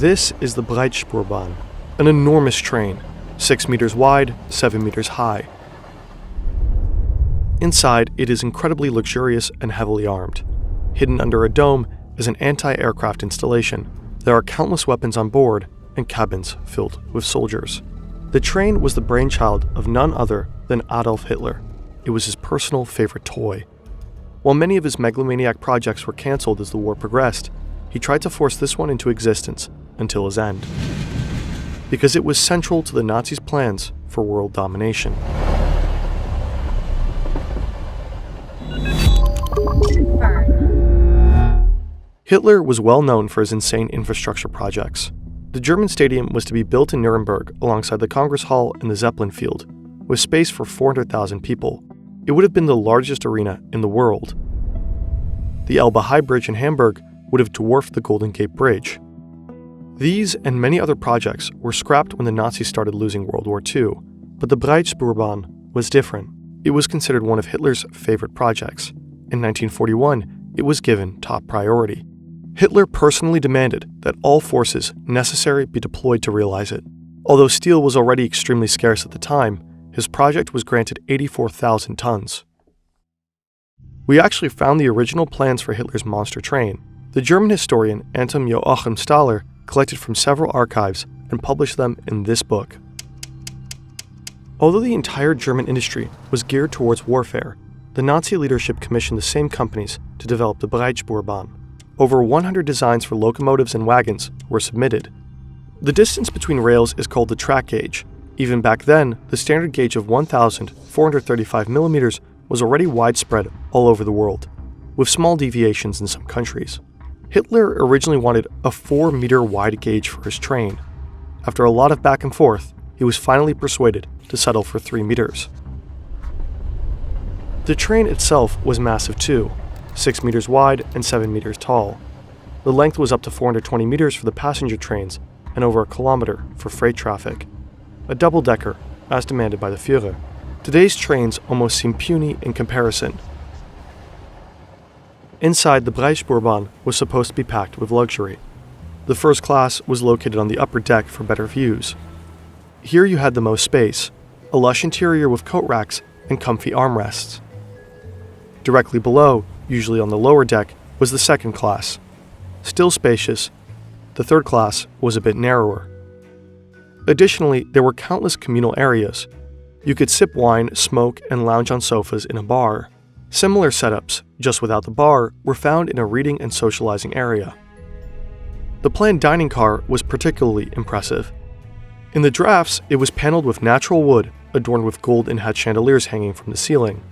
This is the Breitspurbahn, an enormous train, 6 meters wide, 7 meters high. Inside, it is incredibly luxurious and heavily armed. Hidden under a dome is an anti-aircraft installation. There are countless weapons on board and cabins filled with soldiers. The train was the brainchild of none other than Adolf Hitler. It was his personal favorite toy. While many of his megalomaniac projects were cancelled as the war progressed, he tried to force this one into existence until his end, because it was central to the Nazis' plans for world domination. Hitler was well known for his insane infrastructure projects. The German stadium was to be built in Nuremberg alongside the Congress Hall and the Zeppelin Field, with space for 400,000 people. It would have been the largest arena in the world. The Elbe High Bridge in Hamburg would have dwarfed the Golden Gate Bridge. These and many other projects were scrapped when the Nazis started losing World War II, but the Breitspurbahn was different. It was considered one of Hitler's favorite projects. In 1941, it was given top priority. Hitler personally demanded that all forces necessary be deployed to realize it. Although steel was already extremely scarce at the time, his project was granted 84,000 tons. We actually found the original plans for Hitler's monster train. The German historian Anton Joachim Stahler collected from several archives and published them in this book. Although the entire German industry was geared towards warfare, the Nazi leadership commissioned the same companies to develop the Breitspurbahn. Over 100 designs for locomotives and wagons were submitted. The distance between rails is called the track gauge. Even back then, the standard gauge of 1,435 millimeters was already widespread all over the world, with small deviations in some countries. Hitler originally wanted a 4-meter wide gauge for his train. After a lot of back and forth, he was finally persuaded to settle for 3 meters. The train itself was massive too, 6 meters wide and 7 meters tall. The length was up to 420 meters for the passenger trains and over a kilometer for freight traffic. A double-decker, as demanded by the Führer. Today's trains almost seem puny in comparison. Inside, the Breitspurbahn was supposed to be packed with luxury. The first class was located on the upper deck for better views. Here you had the most space, a lush interior with coat racks and comfy armrests. Directly below, usually on the lower deck, was the second class. Still spacious, the third class was a bit narrower. Additionally, there were countless communal areas. You could sip wine, smoke, and lounge on sofas in a bar. Similar setups, just without the bar, were found in a reading and socializing area. The planned dining car was particularly impressive. In the drafts, it was paneled with natural wood, adorned with gold and had chandeliers hanging from the ceiling.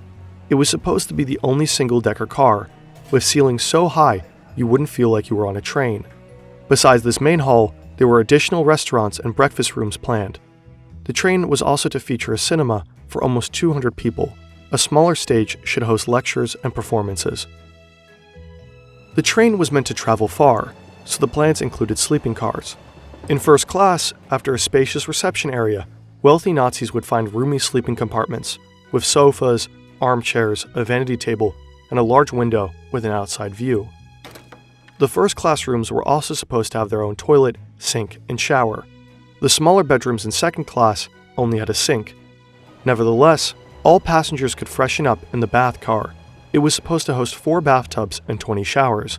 It was supposed to be the only single-decker car, with ceilings so high you wouldn't feel like you were on a train. Besides this main hall, there were additional restaurants and breakfast rooms planned. The train was also to feature a cinema for almost 200 people. A smaller stage should host lectures and performances. The train was meant to travel far, so the plans included sleeping cars. In first class, after a spacious reception area, wealthy Nazis would find roomy sleeping compartments, with sofas, armchairs, a vanity table, and a large window with an outside view. The first class rooms were also supposed to have their own toilet, sink, and shower. The smaller bedrooms in second class only had a sink. Nevertheless, all passengers could freshen up in the bath car. It was supposed to host 4 bathtubs and 20 showers.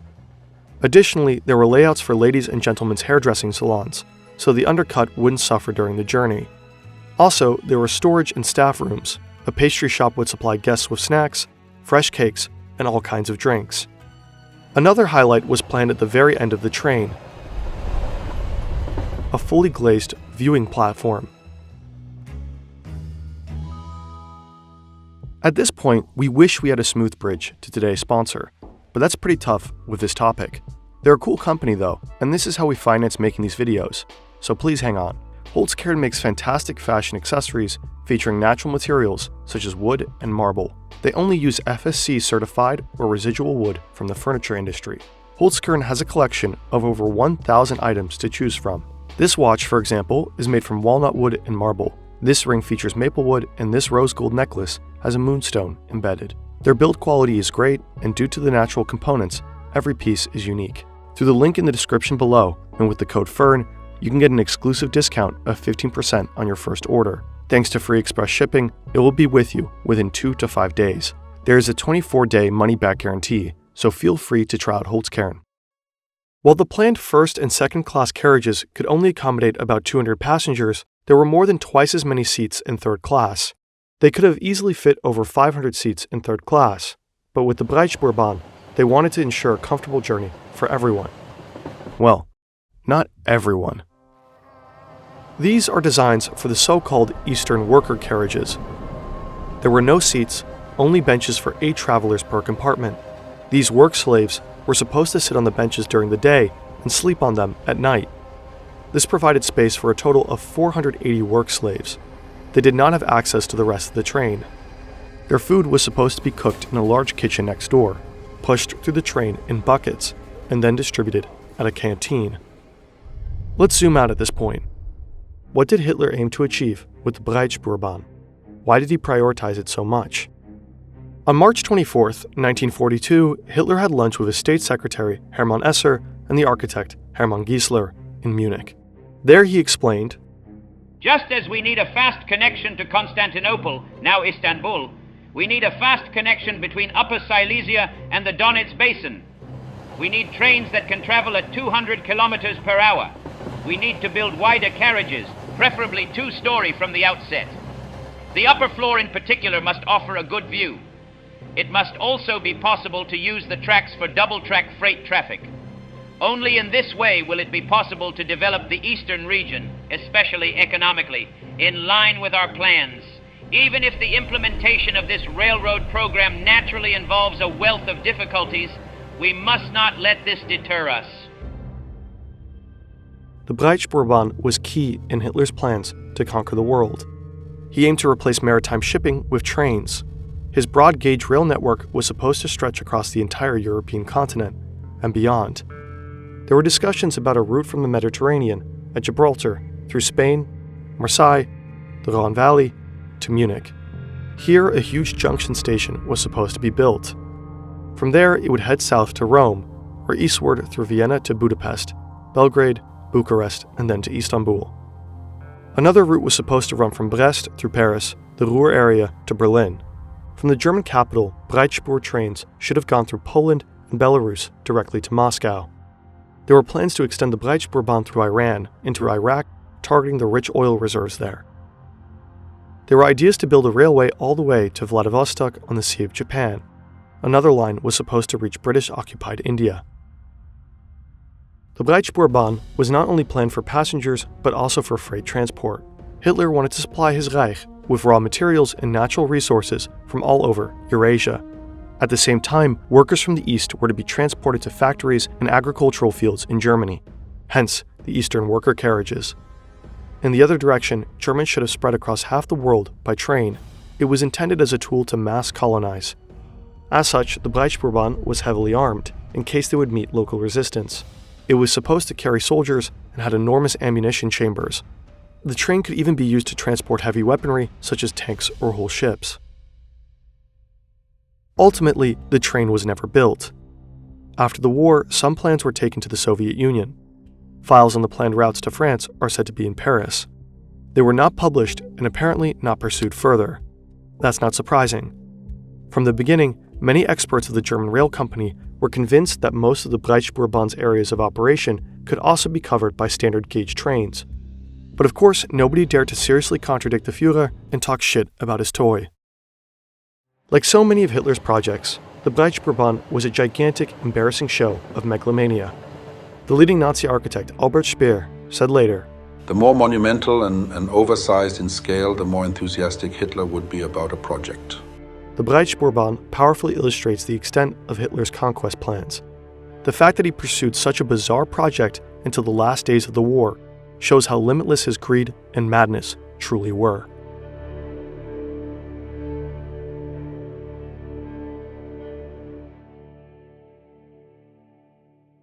Additionally, there were layouts for ladies' and gentlemen's hairdressing salons, so the undercut wouldn't suffer during the journey. Also, there were storage and staff rooms. A pastry shop would supply guests with snacks, fresh cakes, and all kinds of drinks. Another highlight was planned at the very end of the train, a fully glazed viewing platform. At this point, we wish we had a smooth bridge to today's sponsor, but that's pretty tough with this topic. They're a cool company though, and this is how we finance making these videos, so please hang on. Holzkern makes fantastic fashion accessories featuring natural materials such as wood and marble. They only use FSC certified or residual wood from the furniture industry. Holzkern has a collection of over 1,000 items to choose from. This watch, for example, is made from walnut wood and marble. This ring features maple wood, and this rose gold necklace has a moonstone embedded. Their build quality is great, and due to the natural components, every piece is unique. Through the link in the description below, and with the code FERN, you can get an exclusive discount of 15% on your first order. Thanks to free express shipping, it will be with you within 2 to 5 days. There is a 24-day money-back guarantee, so feel free to try out Holzkern. While the planned first and second class carriages could only accommodate about 200 passengers, there were more than twice as many seats in third class. They could have easily fit over 500 seats in third class, but with the Breitspurbahn, they wanted to ensure a comfortable journey for everyone. Well, not everyone. These are designs for the so-called Eastern worker carriages. There were no seats, only benches for 8 travelers per compartment. These work slaves were supposed to sit on the benches during the day and sleep on them at night. This provided space for a total of 480 work slaves. They did not have access to the rest of the train. Their food was supposed to be cooked in a large kitchen next door, pushed through the train in buckets, and then distributed at a canteen. Let's zoom out at this point. What did Hitler aim to achieve with the Breitspurbahn? Why did he prioritize it so much? On March 24, 1942, Hitler had lunch with his state secretary Hermann Esser and the architect Hermann Giesler in Munich. There he explained, "Just as we need a fast connection to Constantinople, now Istanbul, we need a fast connection between Upper Silesia and the Donets Basin. We need trains that can travel at 200 kilometers per hour. We need to build wider carriages, preferably 2-story from the outset. The upper floor in particular must offer a good view. It must also be possible to use the tracks for double-track freight traffic. Only in this way will it be possible to develop the eastern region, especially economically, in line with our plans. Even if the implementation of this railroad program naturally involves a wealth of difficulties, we must not let this deter us." The Breitspurbahn was key in Hitler's plans to conquer the world. He aimed to replace maritime shipping with trains. His broad-gauge rail network was supposed to stretch across the entire European continent and beyond. There were discussions about a route from the Mediterranean at Gibraltar through Spain, Marseille, the Rhone Valley, to Munich. Here, a huge junction station was supposed to be built. From there, it would head south to Rome, or eastward through Vienna to Budapest, Belgrade, Bucharest, and then to Istanbul. Another route was supposed to run from Brest through Paris, the Ruhr area, to Berlin. From the German capital, Breitspur trains should have gone through Poland and Belarus directly to Moscow. There were plans to extend the Breitspurbahn through Iran into Iraq, targeting the rich oil reserves there. There were ideas to build a railway all the way to Vladivostok on the Sea of Japan. Another line was supposed to reach British-occupied India. The Breitspurbahn was not only planned for passengers, but also for freight transport. Hitler wanted to supply his Reich with raw materials and natural resources from all over Eurasia. At the same time, workers from the east were to be transported to factories and agricultural fields in Germany, hence the Eastern worker carriages. In the other direction, Germans should have spread across half the world by train. It was intended as a tool to mass colonize. As such, the Breitspurbahn was heavily armed, in case they would meet local resistance. It was supposed to carry soldiers and had enormous ammunition chambers. The train could even be used to transport heavy weaponry, such as tanks or whole ships. Ultimately, the train was never built. After the war, some plans were taken to the Soviet Union. Files on the planned routes to France are said to be in Paris. They were not published and apparently not pursued further. That's not surprising. From the beginning, many experts of the German rail company were convinced that most of the Breitspurbann's areas of operation could also be covered by standard gauge trains. But of course, nobody dared to seriously contradict the Führer and talk shit about his toy. Like so many of Hitler's projects, the Breitspurbahn was a gigantic, embarrassing show of megalomania. The leading Nazi architect Albert Speer said later, "The more monumental and oversized in scale, the more enthusiastic Hitler would be about a project." The Breitspurbahn powerfully illustrates the extent of Hitler's conquest plans. The fact that he pursued such a bizarre project until the last days of the war shows how limitless his greed and madness truly were.